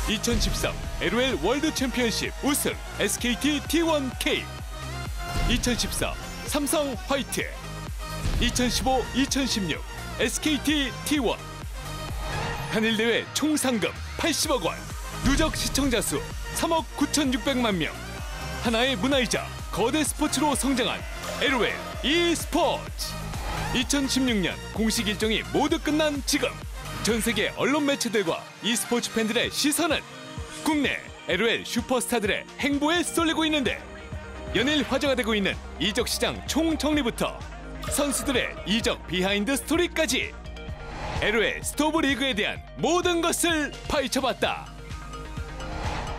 2013 LOL 월드 챔피언십 우승 SKT T1K, 2014 삼성 화이트, 2015-2016 SKT T1. 한일 대회 총 상금 80억 원, 누적 시청자 수 3억 9,600만 명. 하나의 문화이자 거대 스포츠로 성장한 LOL e스포츠. 2016년 공식 일정이 모두 끝난 지금 전 세계 언론 매체들과 e스포츠 팬들의 시선은 국내 LOL 슈퍼스타들의 행보에 쏠리고 있는데, 연일 화제가 되고 있는 이적 시장 총정리부터 선수들의 이적 비하인드 스토리까지 LOL 스토브 리그에 대한 모든 것을 파헤쳐봤다.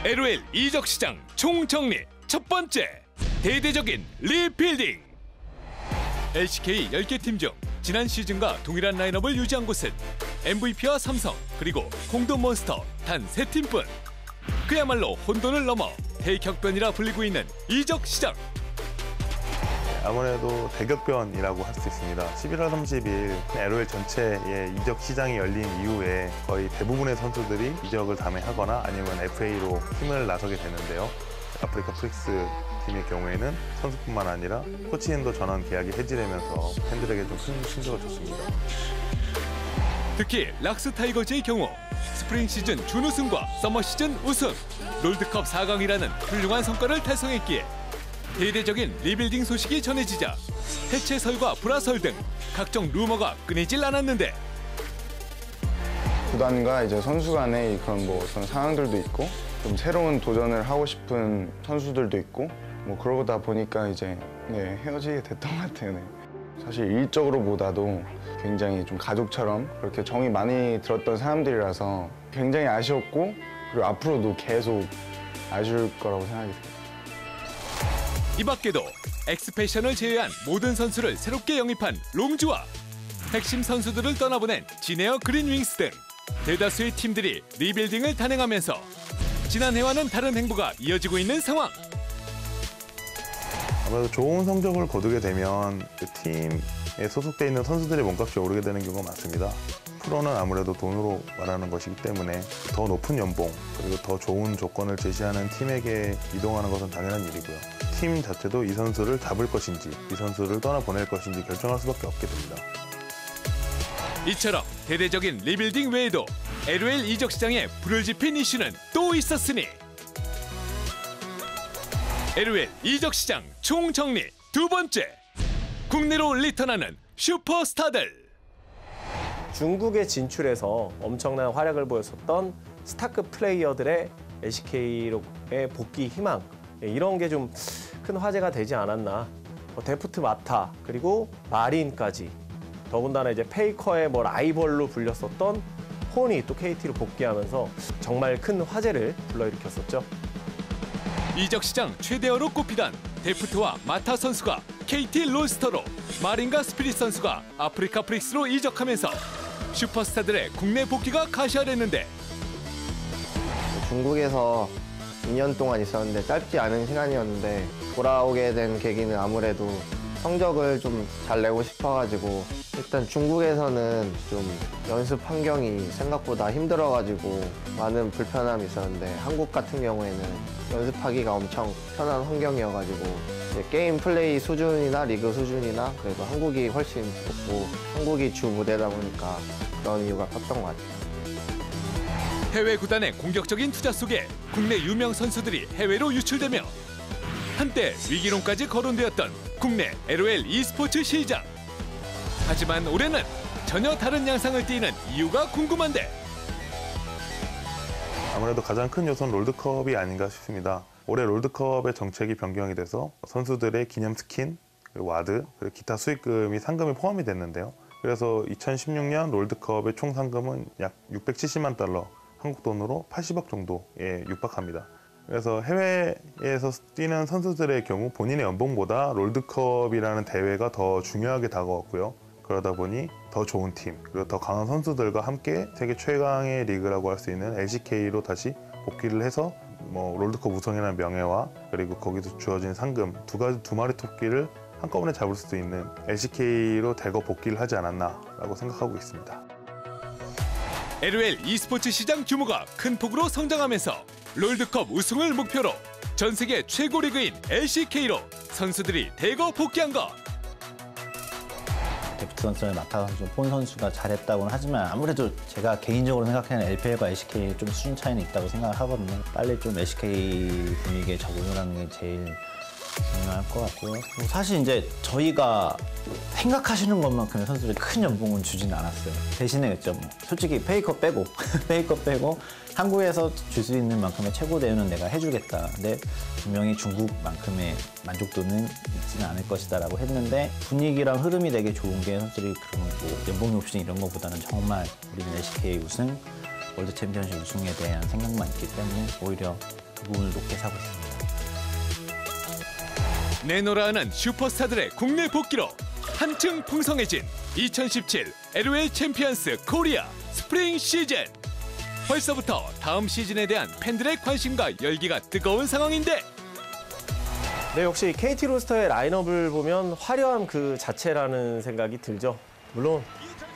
LOL 이적 시장 총정리 첫 번째, 대대적인 리빌딩. LCK 10개 팀 중 지난 시즌과 동일한 라인업을 유지한 곳은 MVP와 삼성, 그리고 홍돈몬스터 단 3팀뿐. 그야말로 혼돈을 넘어 대격변이라 불리고 있는 이적 시장. 아무래도 대격변이라고 할 수 있습니다. 11월 30일 LOL 전체의 이적 시장이 열린 이후에 거의 대부분의 선수들이 이적을 감행하거나 아니면 FA로 팀을 나서게 되는데요. 아프리카 프릭스 팀의 경우에는 선수뿐만 아니라 코치진도 전원 계약이 해지되면서 팬들에게 좀 큰 충격을 줬습니다. 특히 락스 타이거즈의 경우 스프링 시즌 준우승과 서머 시즌 우승, 롤드컵 4강이라는 훌륭한 성과를 달성했기에 대대적인 리빌딩 소식이 전해지자 해체설과 불화설 등 각종 루머가 끊이질 않았는데, 구단과 이제 선수 간의 그런 그런 상황들도 있고, 좀 새로운 도전을 하고 싶은 선수들도 있고, 그러다 보니까 이제 헤어지게 됐던 것 같아요. 사실 일적으로보다도 굉장히 좀 가족처럼 그렇게 정이 많이 들었던 사람들이라서 굉장히 아쉬웠고, 그리고 앞으로도 계속 아쉬울 거라고 생각이 들어요. 이 밖에도 엑스패션을 제외한 모든 선수를 새롭게 영입한 롱주와 핵심 선수들을 떠나보낸 지네어 그린윙스 등 대다수의 팀들이 리빌딩을 단행하면서 지난해와는 다른 행보가 이어지고 있는 상황. 아무래도 좋은 성적을 거두게 되면 그 팀에 소속돼 있는 선수들의 몸값이 오르게 되는 경우가 많습니다. 프로는 아무래도 돈으로 말하는 것이기 때문에 더 높은 연봉, 그리고 더 좋은 조건을 제시하는 팀에게 이동하는 것은 당연한 일이고요. 팀 자체도 이 선수를 잡을 것인지, 이 선수를 떠나보낼 것인지 결정할 수밖에 없게 됩니다. 이처럼 대대적인 리빌딩 외에도 LOL 이적 시장에 불을 지핀 이슈는 또 있었으니 LOL 이적 시장 총정리 두 번째, 국내로 리턴하는 슈퍼스타들. 중국에 진출해서 엄청난 활약을 보였었던 스타급 플레이어들의 LCK로의 복귀 희망, 이런 게 좀 큰 화제가 되지 않았나. 데프트 마타, 그리고 마린까지, 더군다나 이제 페이커의 라이벌로 불렸었던 혼이 또 KT로 복귀하면서 정말 큰 화제를 불러일으켰었죠. 이적 시장 최대어로 꼽히던 데프트와 마타 선수가 KT 롤스터로, 마린과 스피릿 선수가 아프리카 프릭스로 이적하면서 슈퍼스타들의 국내 복귀가 가시화됐는데, 중국에서 2년 동안 있었는데 짧지 않은 시간이었는데 돌아오게 된 계기는 아무래도 성적을 좀 잘 내고 싶어가지고, 일단 중국에서는 좀 연습 환경이 생각보다 힘들어가지고 많은 불편함이 있었는데, 한국 같은 경우에는 연습하기가 엄청 편한 환경이어가지고 게임 플레이 수준이나 리그 수준이나 그래도 한국이 훨씬 좋고 한국이 주 무대다 보니까 그런 이유가 컸던 것 같아요. 해외 구단의 공격적인 투자 속에 국내 유명 선수들이 해외로 유출되며 한때 위기론까지 거론되었던 국내 LOL e스포츠 시장. 하지만 올해는 전혀 다른 양상을 띠는 이유가 궁금한데, 아무래도 가장 큰 요소는 롤드컵이 아닌가 싶습니다. 올해 롤드컵의 정책이 변경이 돼서 선수들의 기념 스킨, 그리고 와드, 그리고 기타 수익금이 상금에 포함이 됐는데요. 그래서 2016년 롤드컵의 총 상금은 약 670만 달러, 한국 돈으로 80억 정도에 육박합니다. 그래서 해외에서 뛰는 선수들의 경우 본인의 연봉보다 롤드컵이라는 대회가 더 중요하게 다가왔고요. 그러다 보니 더 좋은 팀, 그리고 더 강한 선수들과 함께 세계 최강의 리그라고 할 수 있는 LCK로 다시 복귀를 해서 롤드컵 우승이라는 명예와 그리고 거기서 주어진 상금 두 마리 토끼를 한꺼번에 잡을 수도 있는 LCK로 대거 복귀를 하지 않았나라고 생각하고 있습니다. LOL e스포츠 시장 규모가 큰 폭으로 성장하면서 롤드컵 우승을 목표로 전 세계 최고 리그인 LCK로 선수들이 대거 복귀한 것. 데프트 선수를 맡아서 폰 선수가 잘했다고는 하지만 아무래도 제가 개인적으로 생각하는 LPL과 LCK 좀 수준 차이는 있다고 생각을 하거든요. 빨리 좀 LCK 분위기에 적응을 하는 게 제일 중요할 것 같고요. 그리고 사실 이제 저희가 생각하시는 것만큼의 선수들이 큰 연봉은 주진 않았어요. 대신에 그랬죠. 솔직히 페이커 빼고 페이커 빼고 한국에서 줄 수 있는 만큼의 최고 대우는 내가 해주겠다. 근데 분명히 중국만큼의 만족도는 있지는 않을 것이다라고 했는데 분위기랑 흐름이 되게 좋은 게 선수들이 그런 뭐 연봉 욕심 이런 것보다는 정말 우리는 LCK 우승, 월드 챔피언십 우승에 대한 생각만 있기 때문에 오히려 그 부분을 높게 사고 있습니다. 내노라 하는 슈퍼스타들의 국내 복귀로 한층 풍성해진 2017 LOL 챔피언스 코리아 스프링 시즌. 벌써부터 다음 시즌에 대한 팬들의 관심과 열기가 뜨거운 상황인데 네, 역시 KT 로스터의 라인업을 보면 화려함 그 자체라는 생각이 들죠. 물론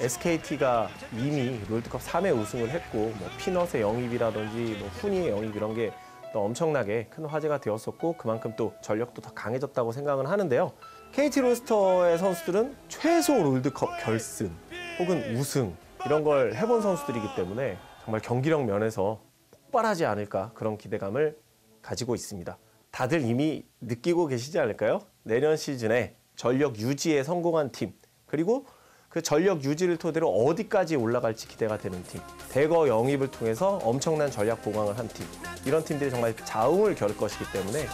SKT가 이미 롤드컵 3회 우승을 했고 뭐 피넛의 영입이라든지 뭐 훈이의 영입 이런 게 또 엄청나게 큰 화제가 되었었고 그만큼 또 전력도 더 강해졌다고 생각은 하는데요. KT 로스터의 선수들은 최소 롤드컵 결승 혹은 우승 이런 걸 해본 선수들이기 때문에 정말 경기력 면에서 폭발하지 않을까 그런 기대감을 가지고 있습니다. 다들 이미 느끼고 계시지 않을까요? 내년 시즌에 전력 유지에 성공한 팀 그리고 그 전력 유지를 토대로 어디까지 올라갈지 기대가 되는 팀 대거 영입을 통해서 엄청난 전략 보강을 한 팀 이런 팀들이 정말 자웅을 겨룰 것이기 때문에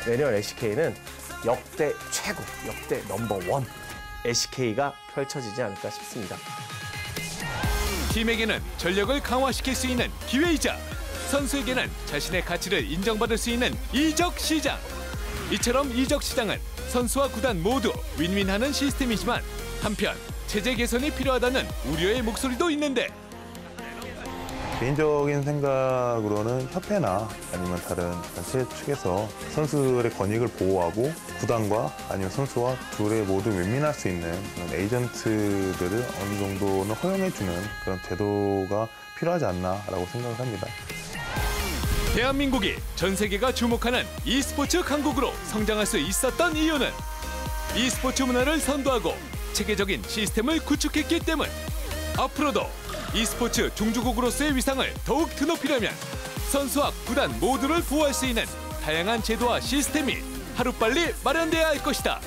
내년 LCK는 역대 최고, 역대 넘버1 LCK가 펼쳐지지 않을까 싶습니다. 팀에게는 전력을 강화시킬 수 있는 기회이자 선수에게는 자신의 가치를 인정받을 수 있는 이적 시장. 이처럼 이적 시장은 선수와 구단 모두 윈윈하는 시스템이지만 한편 체제 개선이 필요하다는 우려의 목소리도 있는데 개인적인 생각으로는 협회나 아니면 다른 단체 측에서 선수들의 권익을 보호하고 구단과 아니면 선수와 둘의 모두 윈윈할 수 있는 그런 에이전트들을 어느 정도는 허용해주는 그런 제도가 필요하지 않나라고 생각을 합니다. 대한민국이 전 세계가 주목하는 e스포츠 강국으로 성장할 수 있었던 이유는 e스포츠 문화를 선도하고 체계적인 시스템을 구축했기 때문. 앞으로도 e스포츠 종주국으로서의 위상을 더욱 드높이려면 선수와 구단 모두를 보호할 수 있는 다양한 제도와 시스템이 하루빨리 마련돼야 할 것이다.